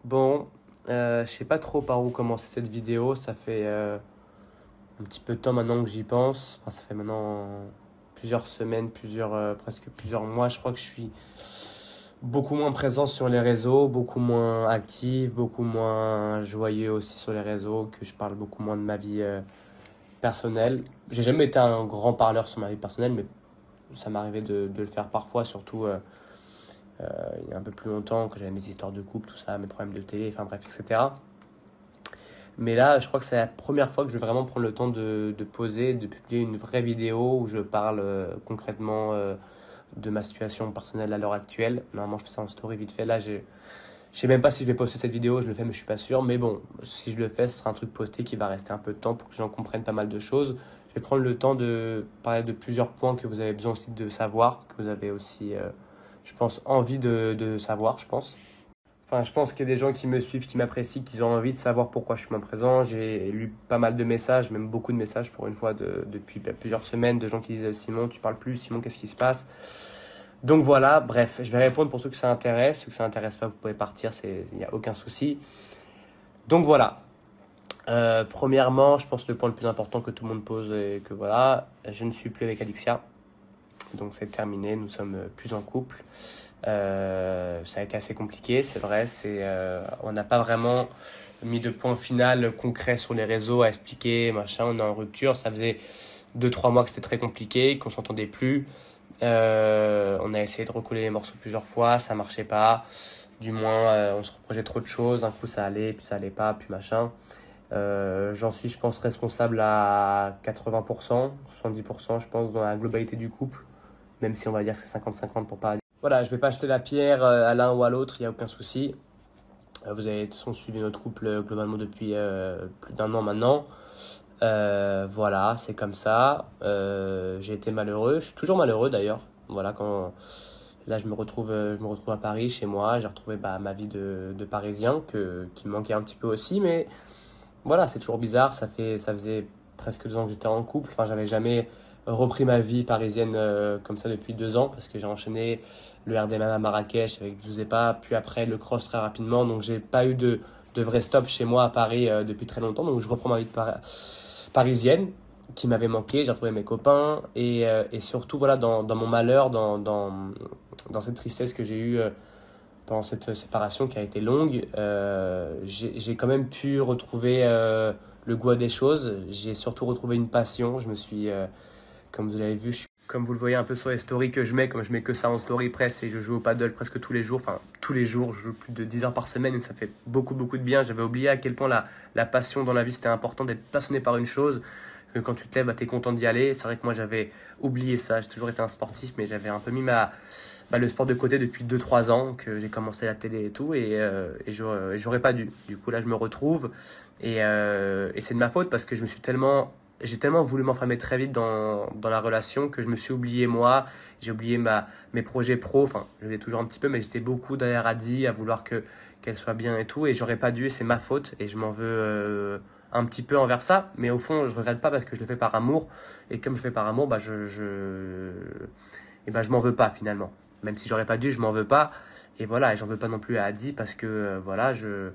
Bon, je sais pas trop par où commencer cette vidéo. Ça fait un petit peu de temps maintenant que j'y pense. Enfin, ça fait maintenant plusieurs semaines, presque plusieurs mois. Je crois que je suis beaucoup moins présent sur les réseaux, beaucoup moins actif, beaucoup moins joyeux aussi sur les réseaux, que je parle beaucoup moins de ma vie personnelle. J'ai jamais été un grand parleur sur ma vie personnelle, mais ça m'arrivait de le faire parfois, surtout il y a un peu plus longtemps, quand j'avais mes histoires de couple, tout ça, mes problèmes de télé, enfin bref, etc. Mais là, je crois que c'est la première fois que je vais vraiment prendre le temps de poser, de publier une vraie vidéo où je parle concrètement de ma situation personnelle à l'heure actuelle. Normalement, je fais ça en story vite fait. Là, je sais même pas si je vais poster cette vidéo, je le fais, mais je suis pas sûr. Mais bon, si je le fais, ce sera un truc posté qui va rester un peu de temps pour que les gens comprennent pas mal de choses. Je vais prendre le temps de parler de plusieurs points que vous avez besoin aussi de savoir, que vous avez aussi, je pense, envie de savoir, je pense. Enfin, je pense qu'il y a des gens qui me suivent, qui m'apprécient, qui ont envie de savoir pourquoi je suis moins présent. J'ai lu pas mal de messages, même beaucoup de messages pour une fois depuis plusieurs semaines, de gens qui disent Simon, tu parles plus, Simon, qu'est-ce qui se passe? Donc voilà, bref, je vais répondre pour ceux que ça intéresse. Ceux que ça intéresse pas, vous pouvez partir, il n'y a aucun souci. Donc voilà. Premièrement, je pense que le point le plus important que tout le monde pose est que voilà, je ne suis plus avec Alixia. Donc c'est terminé, nous sommes plus en couple. Ça a été assez compliqué, c'est vrai. On n'a pas vraiment mis de point final concret sur les réseaux à expliquer, machin. On est en rupture. Ça faisait 2 3 mois que c'était très compliqué, qu'on s'entendait plus. On a essayé de recoller les morceaux plusieurs fois, ça marchait pas. Du moins, on se reprochait trop de choses. Un coup, ça allait, puis ça allait pas, puis machin. J'en suis, je pense, responsable à 80%, 70%, je pense, dans la globalité du couple. Même si on va dire que c'est 50-50 pour pas. Voilà, je vais pas acheter la pierre à l'un ou à l'autre, il n'y a aucun souci. Vous avez de toute façon suivi notre couple globalement depuis plus d'1 an maintenant. Voilà, c'est comme ça. J'ai été malheureux, je suis toujours malheureux d'ailleurs. Voilà, quand là je me retrouve à Paris, chez moi, j'ai retrouvé ma vie de Parisien qui me manquait un petit peu aussi, mais voilà, c'est toujours bizarre. Ça faisait presque 2 ans que j'étais en couple. Enfin, j'avais jamais repris ma vie parisienne comme ça depuis 2 ans parce que j'ai enchaîné le RDMA à Marrakech avec Giuseppa, puis après le cross très rapidement. Donc, j'ai pas eu de vrai stop chez moi à Paris depuis très longtemps. Donc, je reprends ma vie parisienne qui m'avait manqué. J'ai retrouvé mes copains et surtout, voilà, dans mon malheur, dans cette tristesse que j'ai eue pendant cette séparation qui a été longue, j'ai quand même pu retrouver le goût des choses. J'ai surtout retrouvé une passion. Comme vous l'avez vu, comme vous le voyez un peu sur les stories que je mets, comme je mets que ça en story presse et je joue au paddle presque tous les jours, enfin tous les jours, je joue plus de 10 heures par semaine et ça fait beaucoup beaucoup de bien. J'avais oublié à quel point la passion dans la vie c'était important d'être passionné par une chose. Que quand tu te lèves, tu es content d'y aller. C'est vrai que moi j'avais oublié ça. J'ai toujours été un sportif, mais j'avais un peu mis le sport de côté depuis 2 3 ans que j'ai commencé la télé et tout et j'aurais pas dû. Du coup là je me retrouve et c'est de ma faute parce que j'ai tellement voulu m'enfermer très vite dans la relation que je me suis oublié moi, j'ai oublié mes projets pro, enfin je l'ai toujours un petit peu mais j'étais beaucoup derrière Adi à vouloir qu'elle soit bien et tout et j'aurais pas dû et c'est ma faute et je m'en veux un petit peu envers ça mais au fond je regrette pas parce que je le fais par amour et comme je le fais par amour je m'en veux pas finalement. Même si j'aurais pas dû, je m'en veux pas. Et voilà, et j'en veux pas non plus à Adi parce que voilà, je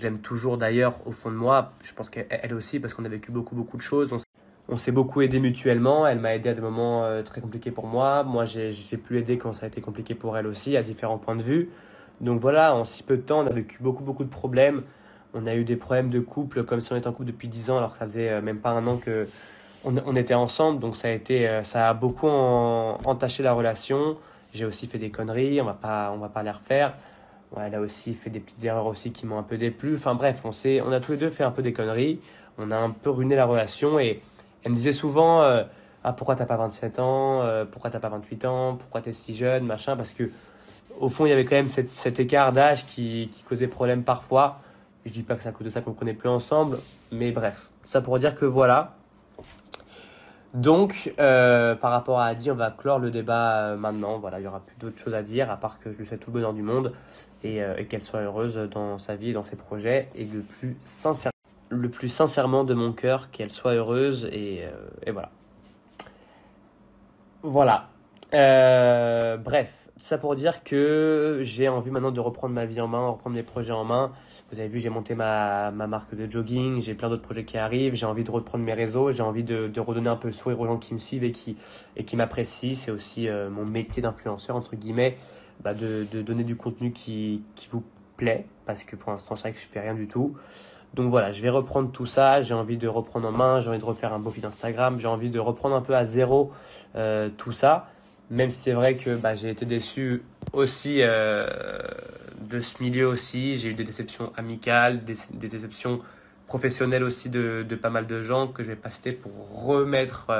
l'aime toujours d'ailleurs au fond de moi. Je pense qu'elle aussi parce qu'on a vécu beaucoup beaucoup de choses. On s'est beaucoup aidé mutuellement. Elle m'a aidé à des moments très compliqués pour moi. Moi, j'ai pu aider quand ça a été compliqué pour elle aussi, à différents points de vue. Donc voilà, en si peu de temps, on a vécu beaucoup beaucoup de problèmes. On a eu des problèmes de couple comme si on était en couple depuis 10 ans alors que ça faisait même pas 1 an que on était ensemble, donc ça a beaucoup entaché la relation. J'ai aussi fait des conneries, on va pas les refaire. Ouais, elle a aussi fait des petites erreurs aussi qui m'ont un peu déplu. Enfin bref, on a tous les deux fait un peu des conneries. On a un peu ruiné la relation et elle me disait souvent ah pourquoi t'as pas 27 ans, pourquoi t'as pas 28 ans, pourquoi t'es si jeune, machin, parce que au fond il y avait quand même cet écart d'âge qui causait problème parfois. Je dis pas que c'est à cause de ça qu'on ne connaît plus ensemble, mais bref, ça pour dire que voilà. Donc, par rapport à Adi, on va clore le débat maintenant. Voilà, il n'y aura plus d'autres choses à dire, à part que je lui souhaite tout le bonheur du monde et qu'elle soit heureuse dans sa vie et dans ses projets. Et le plus sincèrement de mon cœur, qu'elle soit heureuse. Et voilà. Voilà. Bref, ça pour dire que j'ai envie maintenant de reprendre ma vie en main, reprendre mes projets en main. Vous avez vu, j'ai monté ma marque de jogging, j'ai plein d'autres projets qui arrivent, j'ai envie de reprendre mes réseaux, j'ai envie de redonner un peu le sourire aux gens qui me suivent et qui m'apprécient. C'est aussi mon métier d'influenceur, entre guillemets, de donner du contenu qui vous plaît, parce que pour l'instant, c'est vrai que je fais rien du tout. Donc voilà, je vais reprendre tout ça, j'ai envie de reprendre en main, j'ai envie de refaire un beau feed Instagram, j'ai envie de reprendre un peu à zéro tout ça, même si c'est vrai que j'ai été déçu aussi de ce milieu aussi, j'ai eu des déceptions amicales, des déceptions professionnelles aussi de pas mal de gens que je vais pas citer pour remettre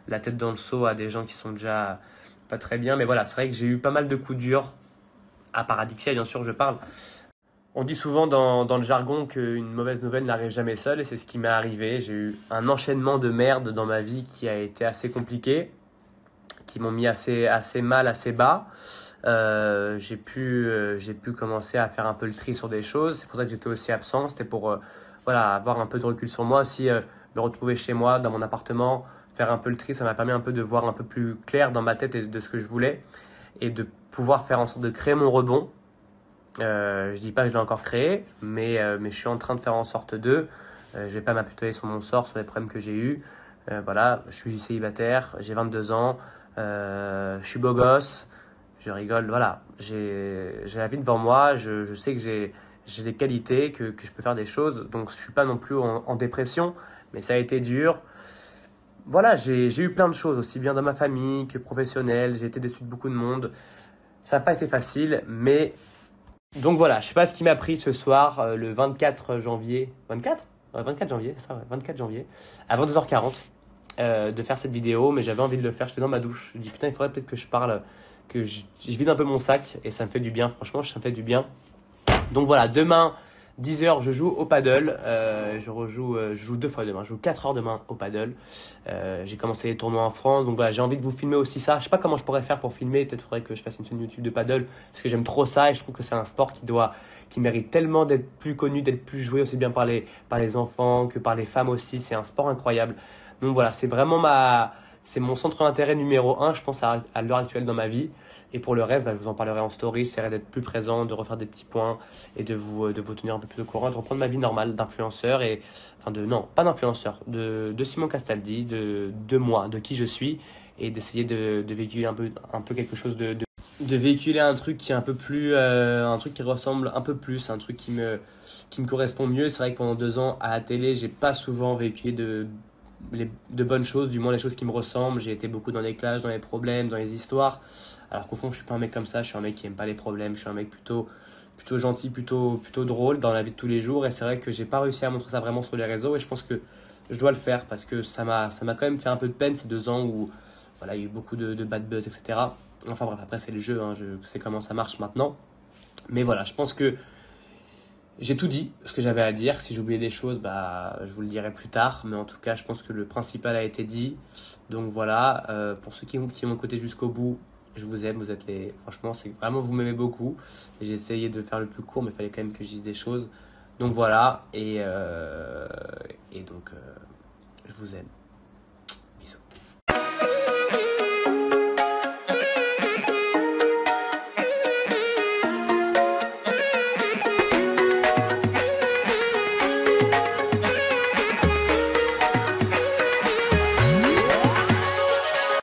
la tête dans le seau à des gens qui sont déjà pas très bien, mais voilà, c'est vrai que j'ai eu pas mal de coups durs, à Paradixia bien sûr je parle. On dit souvent dans le jargon qu'une mauvaise nouvelle n'arrive jamais seule et c'est ce qui m'est arrivé. J'ai eu un enchaînement de merde dans ma vie qui a été assez compliqué, qui m'ont mis assez mal, assez bas. J'ai pu commencer à faire un peu le tri sur des choses. C'est pour ça que j'étais aussi absent. C'était pour voilà, avoir un peu de recul sur moi aussi, me retrouver chez moi, dans mon appartement, faire un peu le tri. Ça m'a permis un peu de voir un peu plus clair dans ma tête et de ce que je voulais et de pouvoir faire en sorte de créer mon rebond. Je dis pas que je l'ai encore créé, mais je suis en train de faire en sorte de. Je vais pas m'apitoyer sur mon sort, sur les problèmes que j'ai eus. Voilà, je suis célibataire, j'ai 22 ans, je suis beau gosse, je rigole. Voilà, j'ai la vie devant moi, je sais que j'ai des qualités, que je peux faire des choses. Donc je suis pas non plus en dépression, mais ça a été dur. Voilà, j'ai eu plein de choses, aussi bien dans ma famille que professionnelle. J'ai été déçu de beaucoup de monde. Ça n'a pas été facile, mais donc voilà, je sais pas ce qui m'a pris ce soir, le 24 janvier. 24? Ouais, 24 janvier, c'est ça, ouais, 24 janvier, à 22h40, de faire cette vidéo, mais j'avais envie de le faire. J'étais dans ma douche. Je me dis putain, il faudrait peut-être que je parle, je vide un peu mon sac et ça me fait du bien, franchement, ça me fait du bien. Donc voilà, demain, 10h, je joue au paddle. Je joue 2 fois demain. Je joue 4 heures demain au paddle. J'ai commencé les tournois en France. Donc voilà, j'ai envie de vous filmer aussi ça. Je sais pas comment je pourrais faire pour filmer. Peut-être faudrait que je fasse une chaîne YouTube de paddle. Parce que j'aime trop ça et je trouve que c'est un sport qui mérite tellement d'être plus connu, d'être plus joué aussi bien par les enfants que par les femmes aussi. C'est un sport incroyable. Donc voilà, c'est mon centre d'intérêt numéro un, je pense, à l'heure actuelle dans ma vie. Et pour le reste, je vous en parlerai en story. J'essaierai d'être plus présent, de refaire des petits points et de vous tenir un peu plus au courant, de reprendre ma vie normale d'influenceur non, pas d'influenceur, de Simon Castaldi, de moi, de qui je suis et d'essayer de véhiculer un peu quelque chose de véhiculer un truc qui est un peu plus, un truc qui ressemble un peu plus, un truc qui me correspond mieux. C'est vrai que pendant 2 ans à la télé, j'ai pas souvent véhiculé de bonnes choses, du moins les choses qui me ressemblent. J'ai été beaucoup dans les clashs, dans les problèmes, dans les histoires. Alors qu'au fond, je suis pas un mec comme ça. Je suis un mec qui aime pas les problèmes. Je suis un mec plutôt gentil, plutôt drôle dans la vie de tous les jours. Et c'est vrai que j'ai pas réussi à montrer ça vraiment sur les réseaux. Et je pense que je dois le faire parce que ça m'a quand même fait un peu de peine ces 2 ans où voilà, il y a eu beaucoup de bad buzz, etc. Enfin bref, après c'est le jeu, hein, je sais comment ça marche maintenant. Mais voilà, je pense que j'ai tout dit, ce que j'avais à dire. Si j'ai oublié des choses, je vous le dirai plus tard. Mais en tout cas, je pense que le principal a été dit. Donc voilà, pour ceux qui m'ont écouté jusqu'au bout, je vous aime. Vous êtes les. Franchement, c'est vraiment, vous m'aimez beaucoup. Et j'ai essayé de faire le plus court, mais il fallait quand même que je dise des choses. Donc voilà, et donc je vous aime.